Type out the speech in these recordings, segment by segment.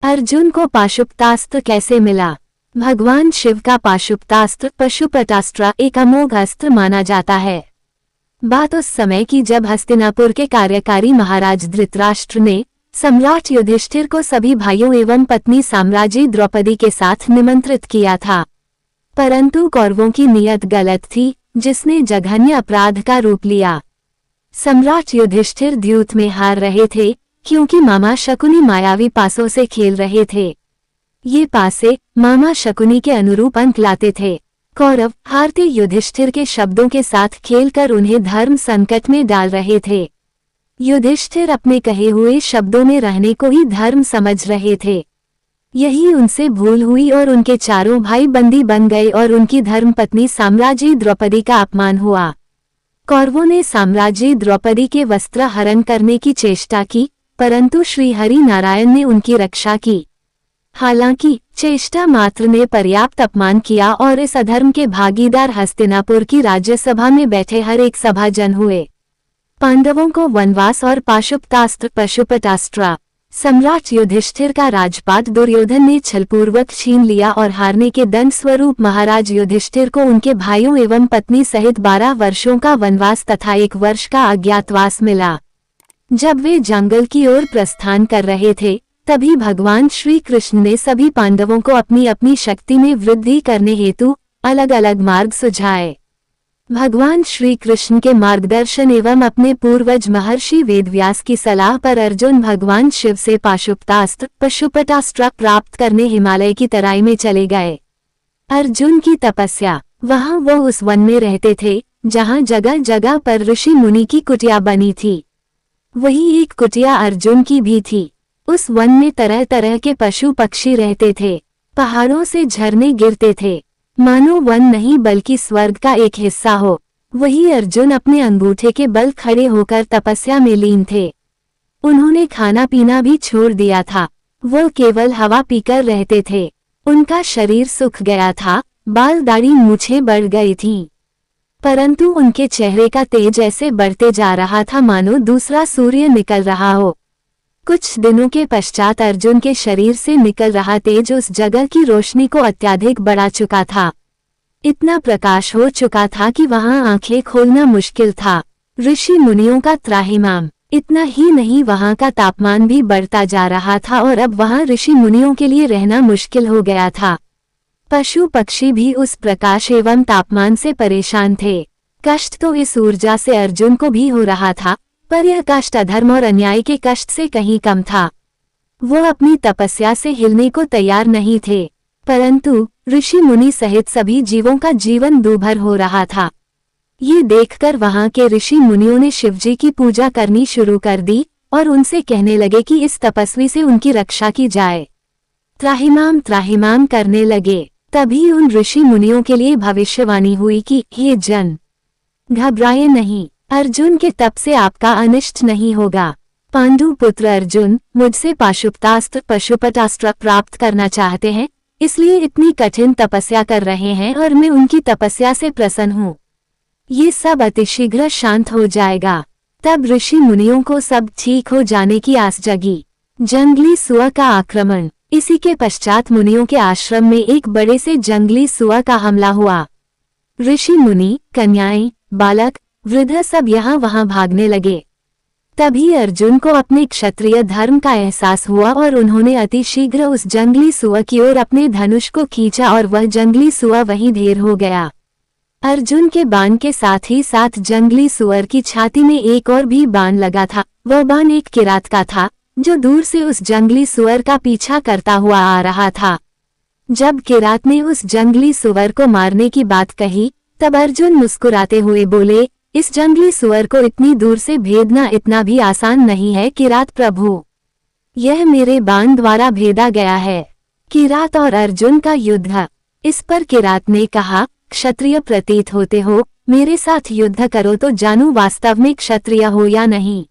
अर्जुन को पाशुपतास्त्र कैसे मिला? भगवान शिव का पाशुपतास्त्र पशुपतास्त्र एक अमोघ अस्त्र माना जाता है। बात उस समय की जब हस्तिनापुर के कार्यकारी महाराज धृतराष्ट्र ने सम्राट युधिष्ठिर को सभी भाइयों एवं पत्नी साम्राज्ञी द्रौपदी के साथ निमंत्रित किया था। परंतु कौरवों की नीयत गलत थी, जिसने जघन्य अपराध का रूप लिया। सम्राट युधिष्ठिर द्यूत में हार रहे थे, क्योंकि मामा शकुनी मायावी पासों से खेल रहे थे। ये पासे मामा शकुनी के अनुरूप अंक लाते थे। कौरव हारते युधिष्ठिर के शब्दों के साथ खेलकर उन्हें धर्म संकट में डाल रहे थे। युधिष्ठिर अपने कहे हुए शब्दों में रहने को ही धर्म समझ रहे थे। यही उनसे भूल हुई और उनके चारों भाई बंदी बन गए और उनकी धर्मपत्नी साम्राज्ञी द्रौपदी का अपमान हुआ। कौरवों ने साम्राज्ञी द्रौपदी के वस्त्र हरण करने की चेष्टा की, परंतु श्री हरि नारायण ने उनकी रक्षा की। हालांकि चेष्टा मात्र ने पर्याप्त अपमान किया और इस अधर्म के भागीदार हस्तिनापुर की राज्यसभा में बैठे हर एक सभाजन हुए। पांडवों को वनवास और पाशुपतास्त्र पशुपतास्त्र सम्राट युधिष्ठिर का राजपाट दुर्योधन ने छलपूर्वक छीन लिया और हारने के दंड स्वरूप महाराज युधिष्ठिर को उनके भाइयों एवं पत्नी सहित 12 वर्षों का वनवास तथा 1 वर्ष का अज्ञातवास मिला। जब वे जंगल की ओर प्रस्थान कर रहे थे, तभी भगवान श्री कृष्ण ने सभी पांडवों को अपनी अपनी शक्ति में वृद्धि करने हेतु अलग अलग मार्ग सुझाए। भगवान श्री कृष्ण के मार्गदर्शन एवं अपने पूर्वज महर्षि वेदव्यास की सलाह पर अर्जुन भगवान शिव से पाशुपतास्त्र पशुपतास्त्र प्राप्त करने हिमालय की तराई में चले गए। अर्जुन की तपस्या। वहां वो उस वन में रहते थे, जहां जगह जगह पर ऋषि मुनि की कुटिया बनी थी। वही एक कुटिया अर्जुन की भी थी। उस वन में तरह तरह के पशु पक्षी रहते थे। पहाड़ों से झरने गिरते थे, मानो वन नहीं बल्कि स्वर्ग का एक हिस्सा हो। वही अर्जुन अपने अंगूठे के बल खड़े होकर तपस्या में लीन थे। उन्होंने खाना पीना भी छोड़ दिया था। वो केवल हवा पीकर रहते थे। उनका शरीर सूख गया था, बाल दाढ़ी मूछें बढ़ गई थीं। परंतु उनके चेहरे का तेज ऐसे बढ़ते जा रहा था मानो दूसरा सूर्य निकल रहा हो। कुछ दिनों के पश्चात अर्जुन के शरीर से निकल रहा तेज उस जगह की रोशनी को अत्यधिक बढ़ा चुका था। इतना प्रकाश हो चुका था कि वहां आंखें खोलना मुश्किल था। ऋषि मुनियों का त्राहिमाम। इतना ही नहीं, वहां का तापमान भी बढ़ता जा रहा था और अब वहां ऋषि मुनियों के लिए रहना मुश्किल हो गया था। पशु पक्षी भी उस प्रकाश एवं तापमान से परेशान थे। कष्ट तो इस ऊर्जा से अर्जुन को भी हो रहा था, पर यह कष्ट अधर्म और अन्याय के कष्ट से कहीं कम था। वो अपनी तपस्या से हिलने को तैयार नहीं थे, परंतु ऋषि मुनि सहित सभी जीवों का जीवन दूभर हो रहा था। ये देखकर वहां के ऋषि मुनियों ने शिवजी की पूजा करनी शुरू कर दी और उनसे कहने लगे कि इस तपस्वी से उनकी रक्षा की जाए। त्राहिमाम त्राहिमाम करने लगे। तभी उन ऋषि मुनियों के लिए भविष्यवाणी हुई कि हे जन, घबराए नहीं, अर्जुन के तप से आपका अनिष्ट नहीं होगा। पांडु पुत्र अर्जुन मुझसे पाशुपतास्त्र पशुपतास्त्र प्राप्त करना चाहते हैं, इसलिए इतनी कठिन तपस्या कर रहे हैं और मैं उनकी तपस्या से प्रसन्न हूँ। ये सब अतिशीघ्र शांत हो जाएगा। तब ऋषि मुनियों को सब ठीक हो जाने की आस जगी। जंगली सुअर का आक्रमण। इसी के पश्चात मुनियों के आश्रम में एक बड़े से जंगली सुअर का हमला हुआ। ऋषि मुनि, कन्याएं, बालक, वृद्ध सब यहाँ वहाँ भागने लगे। तभी अर्जुन को अपने क्षत्रिय धर्म का एहसास हुआ और उन्होंने अति शीघ्र उस जंगली सुअर की ओर अपने धनुष को खींचा और वह जंगली सुअर वहीं ढेर हो गया। अर्जुन के बाण के साथ ही साथ जंगली सुअर की छाती में एक और भी बाण लगा था। वह बाण एक किरात का था, जो दूर से उस जंगली सुअर का पीछा करता हुआ आ रहा था। जब किरात ने उस जंगली सुअर को मारने की बात कही, तब अर्जुन मुस्कुराते हुए बोले, इस जंगली सुअर को इतनी दूर से भेदना इतना भी आसान नहीं है किरात प्रभु। यह मेरे बाण द्वारा भेदा गया है। किरात और अर्जुन का युद्ध। इस पर किरात ने कहा, क्षत्रिय प्रतीत होते हो, मेरे साथ युद्ध करो तो जानू वास्तव में क्षत्रिय हो या नहीं,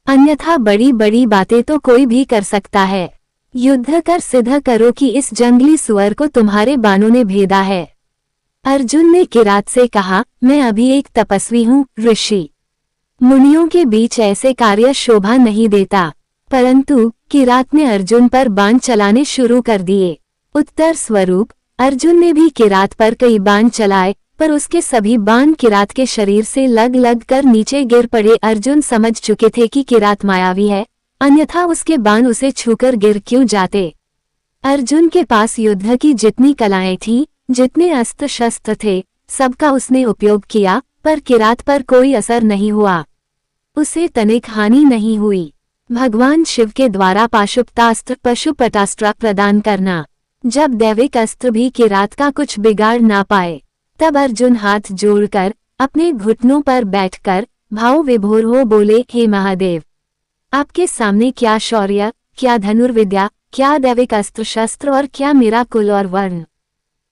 अन्यथा बड़ी बड़ी बातें तो कोई भी कर सकता है। युद्ध कर सिद्ध करो कि इस जंगली सुअर को तुम्हारे बाणों ने भेदा है। अर्जुन ने किरात से कहा, मैं अभी एक तपस्वी हूँ, ऋषि मुनियों के बीच ऐसे कार्य शोभा नहीं देता। परंतु किरात ने अर्जुन पर बाण चलाने शुरू कर दिए। उत्तर स्वरूप अर्जुन ने भी किरात पर कई बाण चलाए, पर उसके सभी बाण किरात के शरीर से लग कर नीचे गिर पड़े। अर्जुन समझ चुके थे कि किरात मायावी है, अन्यथा उसके बाण उसे छूकर गिर क्यों जाते। अर्जुन के पास युद्ध की जितनी कलाएं थीं, जितने अस्त्र शस्त्र थे, सबका उसने उपयोग किया, पर किरात पर कोई असर नहीं हुआ। उसे तनिक हानि नहीं हुई। भगवान शिव के द्वारा पाशुपतास्त्र पशुपतास्त्र प्रदान करना। जब दैविक अस्त्र भी किरात का कुछ बिगाड़ ना पाए, तब अर्जुन हाथ जोड़कर अपने घुटनों पर बैठकर भाव विभोर हो बोले, हे महादेव, आपके सामने क्या शौर्य, क्या धनुर्विद्या, क्या दैविक अस्त्र शस्त्र और क्या मेरा कुल और वर्ण।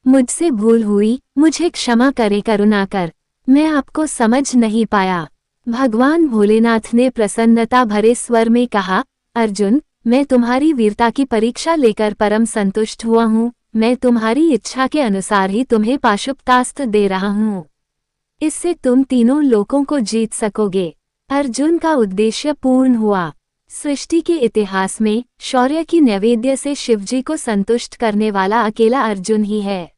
मुझसे भूल हुई, मुझे क्षमा करे करुणा कर, मैं आपको समझ नहीं पाया। भगवान भोलेनाथ ने प्रसन्नता भरे स्वर में कहा, अर्जुन, मैं तुम्हारी वीरता की परीक्षा लेकर परम संतुष्ट हुआ हूँ। मैं तुम्हारी इच्छा के अनुसार ही तुम्हें पाशुपतास्त्र दे रहा हूँ। इससे तुम तीनों लोकों को जीत सकोगे। अर्जुन का उद्देश्य पूर्ण हुआ। सृष्टि के इतिहास में शौर्य की नैवेद्य से शिवजी को संतुष्ट करने वाला अकेला अर्जुन ही है।